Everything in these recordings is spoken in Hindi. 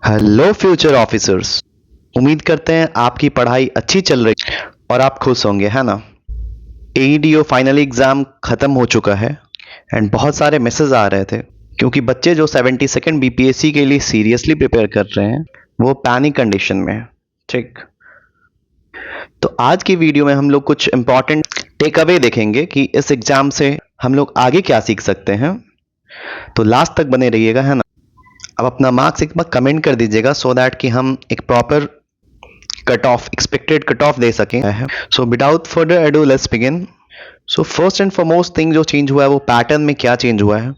Hello future officers. उम्मीद करते हैं आपकी पढ़ाई अच्छी चल रही और आप खुश होंगे, है ना। एईडीओ फाइनल एग्जाम खत्म हो चुका है एंड बहुत सारे मैसेज आ रहे थे क्योंकि बच्चे जो 72nd बीपीएससी के लिए सीरियसली प्रिपेयर कर रहे हैं वो पैनिक कंडीशन में है। ठीक, तो आज की वीडियो में हम लोग कुछ इंपॉर्टेंट टेक अवे देखेंगे कि इस एग्जाम से हम लोग आगे क्या सीख सकते हैं। तो लास्ट तक बने रहिएगा, है ना। अब अपना मार्क्स एक बार कमेंट कर दीजिएगा सो दैट कि हम एक proper cut off expected cut off दे सकें। So without further ado let's begin. So first and foremost thing जो चेंज हुआ है वो पैटर्न में क्या चेंज हुआ है।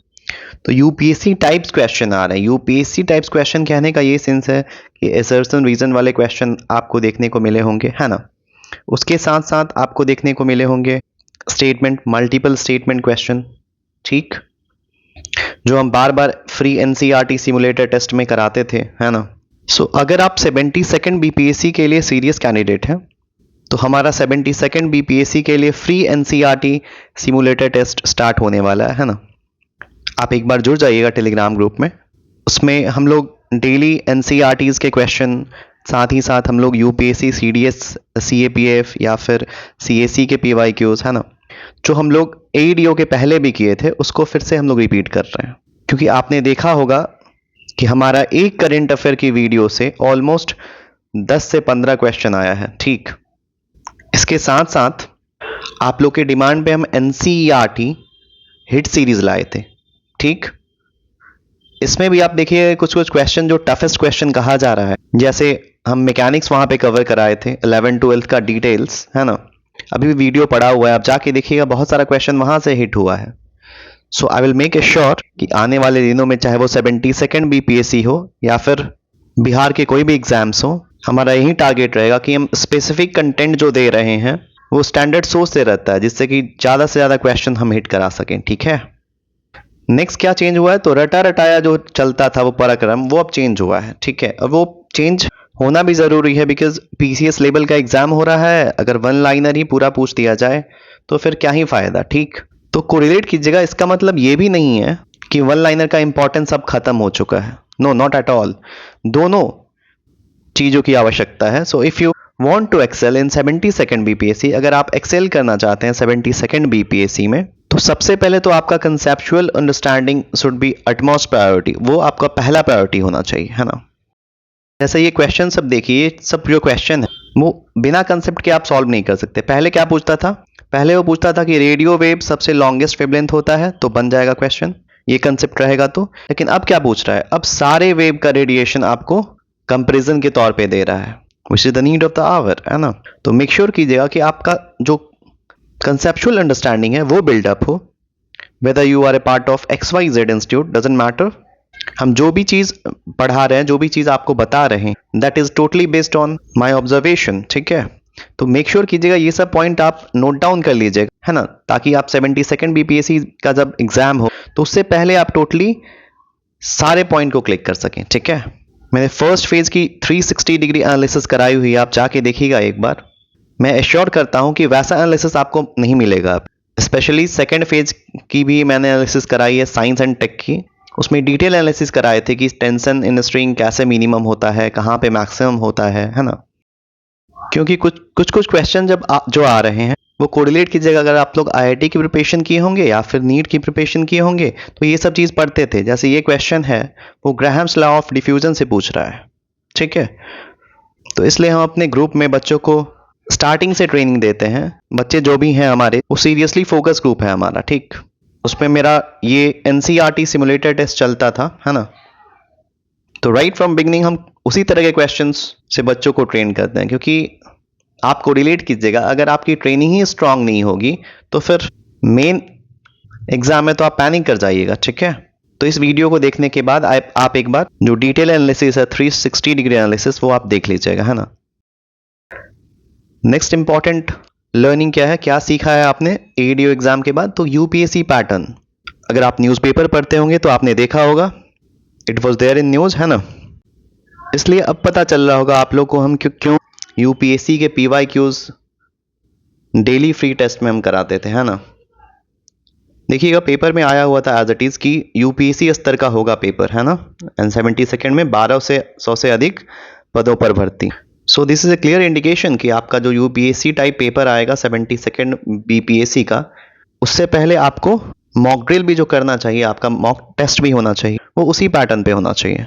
तो यूपीएससी टाइप्स क्वेश्चन आ रहे हैं। यूपीएससी टाइप्स क्वेश्चन कहने का ये सेंस है कि असर्शन रीजन वाले क्वेश्चन आपको देखने को मिले होंगे, है ना। उसके साथ साथ आपको देखने को मिले होंगे स्टेटमेंट, मल्टीपल स्टेटमेंट क्वेश्चन, ठीक, जो हम बार बार फ्री एनसीईआरटी सिमुलेटर टेस्ट में कराते थे, है ना। सो अगर आप 72nd बीपीएससी के लिए सीरियस कैंडिडेट हैं तो हमारा 72nd बीपीएससी के लिए free NCERT simulator test start होने वाला है ना। आप एक बार जुड़ जाइएगा टेलीग्राम ग्रुप में। उसमें हम लोग डेली एनसीईआरटीज के क्वेश्चन, साथ ही साथ हम लोग यूपीएससी, सीडीएस, सीएपीएफ या फिर सीएसी के पीवाईक्यूज, है ना, जो हम लोग एईडीओ के पहले भी किए थे उसको फिर से हम लोग रिपीट कर रहे हैं। क्योंकि आपने देखा होगा कि हमारा एक करंट अफेयर की वीडियो से ऑलमोस्ट 10 से 15 क्वेश्चन आया है, ठीक। इसके साथ साथ आप लोग के डिमांड पे हम एनसीईआरटी हिट सीरीज लाए थे, ठीक। इसमें भी आप देखिए कुछ कुछ क्वेश्चन जो टफेस्ट क्वेश्चन कहा जा रहा है, जैसे हम मैकेनिक्स वहां पे कवर कराए थे, 11-12 का डिटेल्स, है ना। अभी भी वीडियो पड़ा हुआ है, आप जाके देखिएगा, बहुत सारा क्वेश्चन वहां से हिट हुआ है। सो आई विल मेक श्योर कि आने वाले दिनों में चाहे वो 72nd बीपीएससी हो या फिर बिहार के कोई भी एग्जाम्स हो, हमारा यही टारगेट रहेगा कि हम स्पेसिफिक कंटेंट जो दे रहे हैं वो स्टैंडर्ड सोर्स से रहता है, जिससे कि ज़्यादा से ज़्यादा क्वेश्चन हम हिट करा सकें, ठीक है। नेक्स्ट क्या चेंज हुआ है, तो रटा रटाया जो चलता था वो पराक्रम, वो अब चेंज हुआ है, ठीक है। और वो चेंज होना भी ज़रूरी है बिकॉज पीसीएस लेवल का एग्जाम हो रहा है। अगर वन लाइनर ही पूरा पूछ दिया जाए तो फिर क्या ही फायदा, ठीक। तो कोरिलेट कीजिएगा, इसका मतलब ये भी नहीं है कि वन लाइनर का इंपॉर्टेंस अब खत्म हो चुका है। No, not at all. दोनों चीज़ों की आवश्यकता है। So if you want to excel in 72nd BPSC, अगर आप एक्सेल करना चाहते हैं 72nd बीपीएससी में, तो सबसे पहले तो आपका conceptual understanding should be utmost priority. वो आपका पहला प्रायोरिटी होना चाहिए, है ना। जैसे ये क्वेश्चन सब देखिए, सब जो क्वेश्चन है वो बिना कंसेप्ट के आप सॉल्व नहीं कर सकते। पहले क्या पूछता था, पहले वो पूछता था कि रेडियो वेव सबसे लॉन्गेस्ट वेवलेंथ होता है, तो बन जाएगा क्वेश्चन, ये कंसेप्ट रहेगा तो। लेकिन अब क्या पूछ रहा है, अब सारे वेव का रेडिएशन आपको कंपेरिजन के तौर पे दे रहा है, which is the need of the hour, है ना। तो मेक श्योर कीजिएगा कि आपका जो कंसेप्चुअल अंडरस्टैंडिंग है वो बिल्डअप हो। Whether you are a part of XYZ institute, doesn't matter. हम जो भी चीज पढ़ा रहे हैं, जो भी चीज आपको बता रहे हैं, that is totally based on my observation, ठीक है। तो मेक श्योर कीजिएगा ये सब पॉइंट आप नोट डाउन कर लीजिएगा, है ना, ताकि आप 72nd बीपीएससी का जब एग्जाम हो तो उससे पहले आप टोटली सारे पॉइंट को क्लिक कर सकें, ठीक है। मैंने फर्स्ट फेज की 360 डिग्री एनालिसिस कराई हुई है, आप जाके देखिएगा एक बार। मैं एश्योर करता हूं कि वैसा एनालिसिस आपको नहीं मिलेगा। स्पेशली सेकेंड फेज की भी मैंने एनालिसिस कराई है, साइंस एंड टेक की। उसमें डिटेल एनालिसिस कराए थे कि टेंशन इन स्ट्रिंग कैसे मिनिमम होता है, कहाँ पे मैक्सिमम होता है ना। क्योंकि कुछ क्वेश्चन जो आ रहे हैं वो कोरिलेट कीजिएगा। अगर आप लोग आईआईटी की प्रिपरेशन किए होंगे या फिर नीट की प्रिपरेशन किए होंगे तो ये सब चीज़ पढ़ते थे। जैसे ये क्वेश्चन है वो ग्राहम्स लॉ ऑफ डिफ्यूजन से पूछ रहा है, ठीक है। तो इसलिए हम अपने ग्रुप में बच्चों को स्टार्टिंग से ट्रेनिंग देते हैं। बच्चे जो भी हैं हमारे वो सीरियसली फोकस ग्रुप है हमारा, ठीक। उसमें मेरा ये एनसीईआरटी सिमुलेटर टेस्ट चलता था, है ना। तो राइट फ्रॉम बिगनिंग हम उसी तरह के क्वेश्चंस से बच्चों को ट्रेन करते हैं। क्योंकि आपको रिलेट कीजिएगा, अगर आपकी ट्रेनिंग ही स्ट्रांग नहीं होगी तो फिर मेन एग्जाम में तो आप पैनिक कर जाइएगा, ठीक है। तो इस वीडियो को देखने के बाद आप एक बार जो डिटेल एनालिसिस है 360 डिग्री एनालिसिस वो आप देख लीजिएगा, है ना। नेक्स्ट इंपॉर्टेंट लर्निंग क्या है, क्या सीखा है आपने एईडीओ एग्जाम के बाद, तो यूपीएससी पैटर्न। अगर आप न्यूज़पेपर पढ़ते होंगे तो आपने देखा होगा, it was there in news, है ना। इसलिए अब पता चल रहा होगा आप लोग को हम क्यों यूपीएससी के पीवाईक्यूज डेली फ्री टेस्ट में हम कराते थे, है ना। देखिएगा पेपर में आया हुआ था एज इट इज कि यूपीएससी स्तर का होगा पेपर, है ना, एंड 70 सेकेंड में 100 से अधिक पदों पर भर्ती। So this is a clear indication कि आपका जो यूपीएससी टाइप पेपर आएगा 70 सेकेंड बीपीएससी का, उससे पहले आपको मॉक ड्रिल भी जो करना चाहिए, आपका मॉक टेस्ट भी होना चाहिए, वो उसी पैटर्न पे होना चाहिए।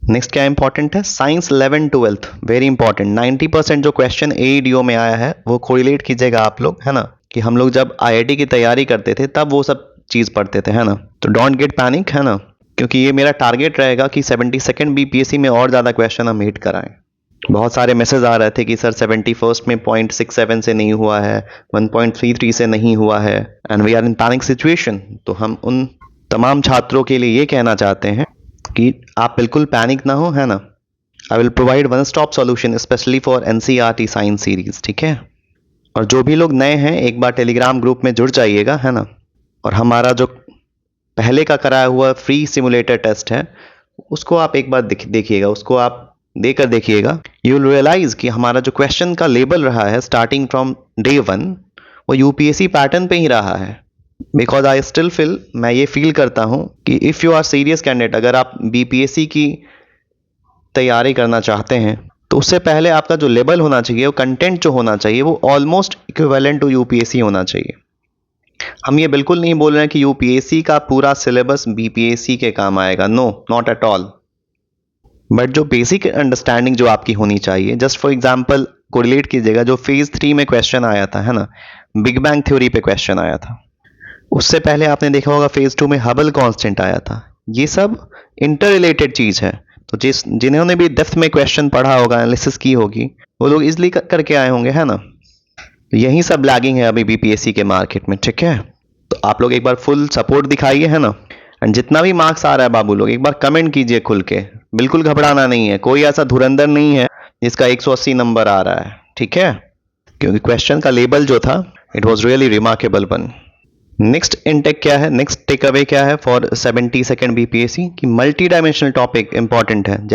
नेक्स्ट क्या इंपॉर्टेंट है, साइंस 11-12 वेरी इंपॉर्टेंट। 90% जो क्वेश्चन एईडीओ में आया है वो कोरिलेट कीजिएगा आप लोग, है ना, कि हम लोग जब आईआईटी की तैयारी करते थे तब वो सब चीज़ पढ़ते थे, है ना। तो डोंट गेट पैनिक, है ना, क्योंकि ये मेरा टारगेट रहेगा कि 72nd बीपीएससी में और ज़्यादा क्वेश्चन हम हिट कराएं। बहुत सारे मैसेज आ रहे थे कि सर 71st में 0.67 से नहीं हुआ है, 1.33 से नहीं हुआ है, and we are in panic situation. तो हम उन तमाम छात्रों के लिए ये कहना चाहते हैं कि आप बिल्कुल पैनिक ना हो, है ना। I will provide one stop solution specially for NCERT science series, ठीक है। और जो भी लोग नए हैं एक बार टेलीग्राम ग्रुप में जुड़ जाइएगा, है ना। और हमारा जो पहले का कराया हुआ फ्री सिमुलेटर टेस्ट है उसको आप एक बार देखिएगा, उसको आप देकर देखिएगा। यू विल रियलाइज कि हमारा जो क्वेश्चन का लेबल रहा है स्टार्टिंग फ्रॉम डे 1 वो यूपीएससी पैटर्न पे ही रहा है। बिकॉज आई स्टिल फील, मैं ये फील करता हूँ कि if you are serious candidate, अगर आप बीपीएससी की तैयारी करना चाहते हैं तो उससे पहले आपका जो लेवल होना चाहिए, वो कंटेंट जो होना चाहिए वो ऑलमोस्ट इक्विवेलेंट टू यूपीएससी होना चाहिए। हम ये बिल्कुल नहीं बोल रहे हैं कि यूपीएससी का पूरा सिलेबस बीपीएससी के काम आएगा, no, not at all. But जो बेसिक अंडरस्टैंडिंग जो आपकी होनी चाहिए, जस्ट फॉर एग्जांपल कोरिलेट कीजिएगा, जो फेज 3 में क्वेश्चन आया था, है ना, बिग बैंग थ्योरी पे क्वेश्चन आया था। उससे पहले आपने देखा होगा फेज 2 में हबल कांस्टेंट आया था। ये सब इंटर रिलेटेड चीज है। तो जिन्होंने भी डेप्थ में क्वेश्चन पढ़ा होगा, एनालिसिस की होगी, वो लोग इजिली करके आए होंगे, है ना। यही सब लैगिंग है अभी बीपीएससी के मार्केट में, ठीक है। तो आप लोग एक बार फुल सपोर्ट दिखाइए, है ना। एंड जितना भी मार्क्स आ रहा है बाबू लोग, एक बार कमेंट कीजिए खुल के, बिल्कुल घबराना नहीं है। कोई ऐसा धुरंधर नहीं है जिसका 180 नंबर आ रहा है, ठीक है, क्योंकि क्वेश्चन का लेबल जो था it was really remarkable one. Next intake क्या है, नेक्स्ट टेक अवे क्या है फॉर 72nd बीपीएससी की मल्टी डायमेंशनल टॉपिक इंपॉर्टेंट है।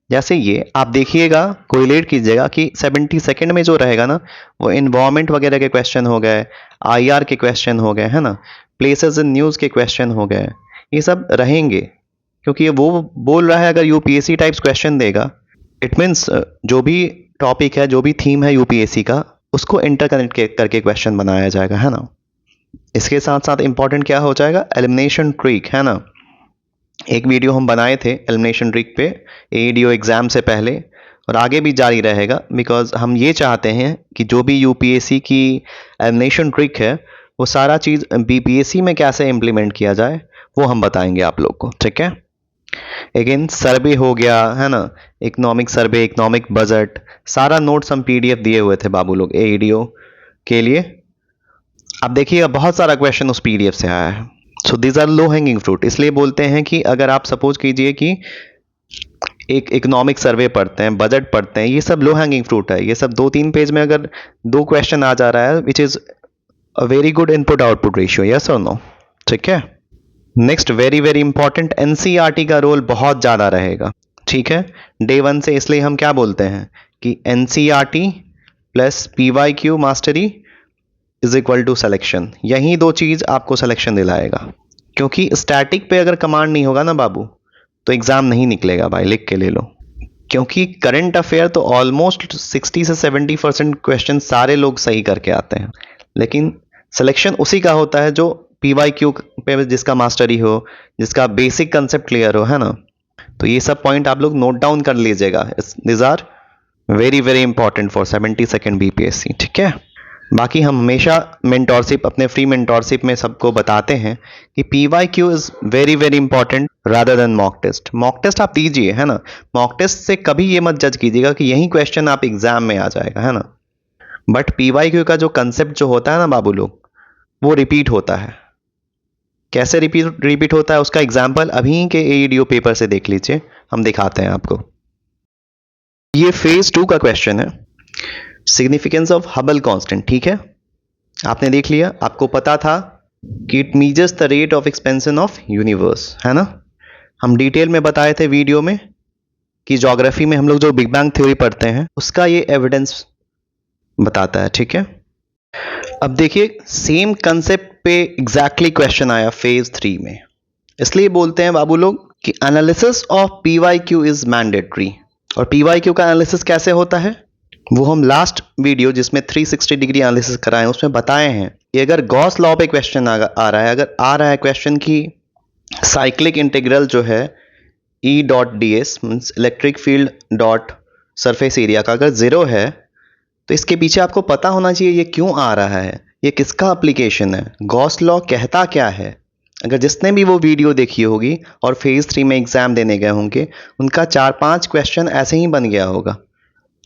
जैसे ये आप देखिएगा, कोरिलेट कीजिएगा कि 72nd में जो रहेगा ना, वो इन्वायरमेंट वगैरह के क्वेश्चन हो गए, आईआर के क्वेश्चन हो गए, है ना, प्लेसेस इन न्यूज़ के क्वेश्चन हो गए, ये सब रहेंगे। क्योंकि ये वो बोल रहा है अगर यूपीएससी टाइप्स क्वेश्चन देगा, इट मीन्स जो भी टॉपिक है, जो भी थीम है यूपीएससी का, उसको इंटरकनेक्ट करके क्वेश्चन बनाया जाएगा, है ना। इसके साथ साथ इंपॉर्टेंट क्या हो जाएगा, एलिमिनेशन ट्रिक, है ना। एक वीडियो हम बनाए थे एलिमिनेशन ट्रिक पे एईडीओ एग्ज़ाम से पहले, और आगे भी जारी रहेगा, बिकॉज हम ये चाहते हैं कि जो भी यूपीएससी की एलिमिनेशन ट्रिक है वो सारा चीज़ बीपीएससी में कैसे इम्प्लीमेंट किया जाए वो हम बताएंगे आप लोग को, ठीक है। अगेन सर्वे हो गया, है ना, इकोनॉमिक सर्वे, इकोनॉमिक बजट, सारा नोट्स हम पीडीएफ दिए हुए थे बाबू लोग एईडीओ के लिए। आप देखिएगा बहुत सारा क्वेश्चन उस पीडीएफ से आया है। So these are low hanging fruit. इसलिए बोलते हैं कि अगर आप सपोज कीजिए कि एक इकोनॉमिक सर्वे पढ़ते हैं, बजट पढ़ते हैं, ये सब लो हैंगिंग फ्रूट है। ये सब 2-3 पेज में अगर 2 क्वेश्चन आ जा रहा है, which is a very good input output ratio, yes और नो, ठीक है। Next very very important, NCERT का रोल बहुत ज़्यादा रहेगा, ठीक है, डे 1 से। इसलिए हम क्या बोलते हैं कि NCERT plus PYQ mastery is equal to selection. यही 2 चीज़ आपको सिलेक्शन दिलाएगा, क्योंकि स्टैटिक पे अगर कमांड नहीं होगा ना बाबू, तो एग्ज़ाम नहीं निकलेगा भाई, लिख के ले लो। क्योंकि करंट अफेयर तो ऑलमोस्ट 60 से 70% क्वेश्चन सारे लोग सही करके आते हैं, लेकिन सिलेक्शन उसी का होता है जो पीवाईक्यू पे जिसका मास्टरी हो, जिसका बेसिक कंसेप्ट क्लियर हो, है ना। तो ये सब पॉइंट आप लोग नोट डाउन कर लीजिएगा, this are very very important for 72nd BPSC, ठीक है। बाकी हम हमेशा मेंटोरशिप, अपने फ्री मेंटोरशिप में सबको बताते हैं कि PYQ is very very important rather than mock test. Mock test आप दीजिए, है ना, मॉक टेस्ट से कभी ये मत जज कीजिएगा कि यही क्वेश्चन आप एग्जाम में आ जाएगा, है ना। बट पीवाईक्यू का जो कंसेप्ट जो होता है ना बाबू लोग, वो रिपीट होता है। कैसे रिपीट होता है उसका एग्जाम्पल अभी के एईडीओ पेपर से देख लीजिए, हम दिखाते हैं आपको। ये फेज 2 का क्वेश्चन है, सिग्निफिकेंस ऑफ हबल कांस्टेंट, ठीक है। आपने देख लिया, आपको पता था कि it measures the rate of expansion of universe, है ना। हम डिटेल में बताए थे वीडियो में कि ज्योग्राफी में हम लोग जो बिग बैंग थ्योरी पढ़ते हैं उसका ये एविडेंस बताता है, ठीक है। अब देखिए सेम कंसेप्ट पे एग्जैक्टली क्वेश्चन आया फेज 3 में, इसलिए बोलते हैं बाबू लोग कि analysis of PYQ is mandatory. और पीवाईक्यू का एनालिसिस कैसे होता है वो हम लास्ट वीडियो जिसमें 360 डिग्री एनालिसिस कराए उसमें बताए हैं कि अगर गॉस लॉ पे क्वेश्चन आ रहा है, अगर आ रहा है क्वेश्चन की साइक्लिक इंटीग्रल जो है E dot D S means electric field dot surface area का अगर ज़ीरो है, तो इसके पीछे आपको पता होना चाहिए ये क्यों आ रहा है, ये किसका एप्लीकेशन है, गॉस लॉ कहता क्या है। अगर जिसने भी वो वीडियो देखी होगी और फेज 3 में एग्जाम देने गए होंगे उनका 4-5 क्वेश्चन ऐसे ही बन गया होगा,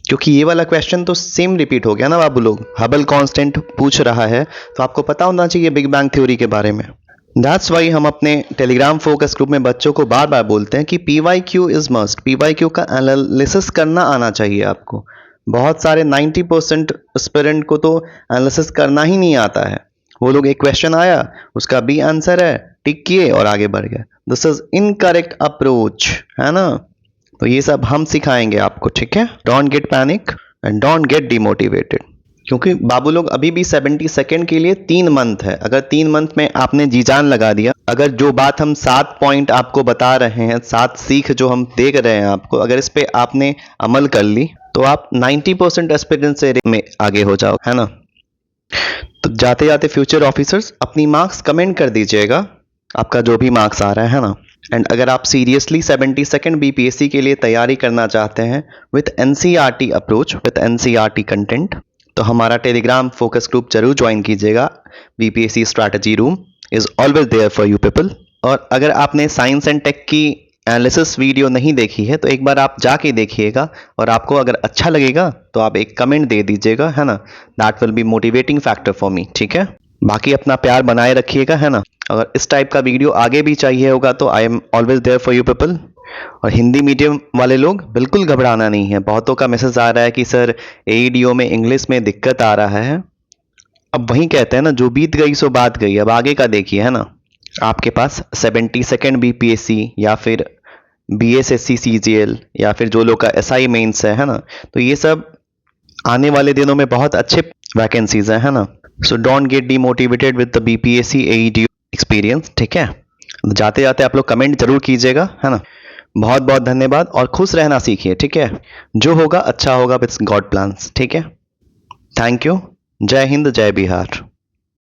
क्योंकि ये वाला क्वेश्चन तो सेम रिपीट हो गया ना बाबू लोग। हबल कांस्टेंट पूछ रहा है तो आपको पता होना चाहिए बिग बैंग थ्योरी के बारे में। दैट्स वाई हम अपने टेलीग्राम फोकस ग्रुप में बच्चों को बार बार बोलते हैं कि पीवाईक्यू इज मस्ट, पीवाईक्यू का एनालिसिस करना आना चाहिए आपको। बहुत सारे 90% एस्पिरेंट को तो एनालिसिस करना ही नहीं आता है, वो लोग एक क्वेश्चन आया उसका बी आंसर है टिक किए और आगे बढ़ गए। दिस इज इनकरेक्ट अप्रोच है ना, तो ये सब हम सिखाएंगे आपको, ठीक है। Don't get panic and don't get demotivated, क्योंकि बाबू लोग अभी भी 70 सेकंड के लिए 3 मंथ है। अगर 3 मंथ में आपने जी जान लगा दिया, अगर जो बात हम 7 पॉइंट आपको बता रहे हैं, 7 सीख जो हम देख रहे हैं आपको, अगर इस पे आपने अमल कर ली तो आप 90% एस्पिरेंट से में आगे हो जाओ, है ना। तो जाते जाते फ्यूचर ऑफिसर्स अपनी मार्क्स कमेंट कर दीजिएगा, आपका जो भी मार्क्स आ रहा है ना। एंड अगर आप सीरियसली 72nd बीपीएससी के लिए तैयारी करना चाहते हैं with NCERT approach, with NCERT content, तो हमारा टेलीग्राम फोकस ग्रुप जरूर ज्वाइन कीजिएगा। BPSC strategy room is always there for you people. और अगर आपने साइंस एंड टेक की एनालिसिस वीडियो नहीं देखी है तो एक बार आप जाके देखिएगा, और आपको अगर अच्छा लगेगा तो आप एक कमेंट दे दीजिएगा, है ना। That will be motivating factor for me, ठीक है। बाकी अपना प्यार बनाए रखिएगा, है ना। अगर इस टाइप का वीडियो आगे भी चाहिए होगा तो I am always there for you people. और हिंदी मीडियम वाले लोग बिल्कुल घबराना नहीं है। बहुतों का मैसेज आ रहा है कि सर एईडीओ में इंग्लिश में दिक्कत आ रहा है। अब वही कहते हैं ना, जो बीत गई सो बात गई, अब आगे का देखिए, है ना। आपके पास 72nd बीपीएससी या फिर बीएसएससी सीजीएल या फिर जो लोग का एसआई मेंस है ना, तो ये सब आने वाले दिनों में बहुत अच्छे वैकेंसीज है ना। So don't get demotivated with the BPSC AEDO experience, ठीक है। जाते जाते आप लोग कमेंट जरूर कीजिएगा, है ना। बहुत बहुत धन्यवाद और खुश रहना सीखिए, ठीक है। जो होगा अच्छा होगा विद गॉड प्लान्स, ठीक है। Thank you. जय हिंद, जय बिहार।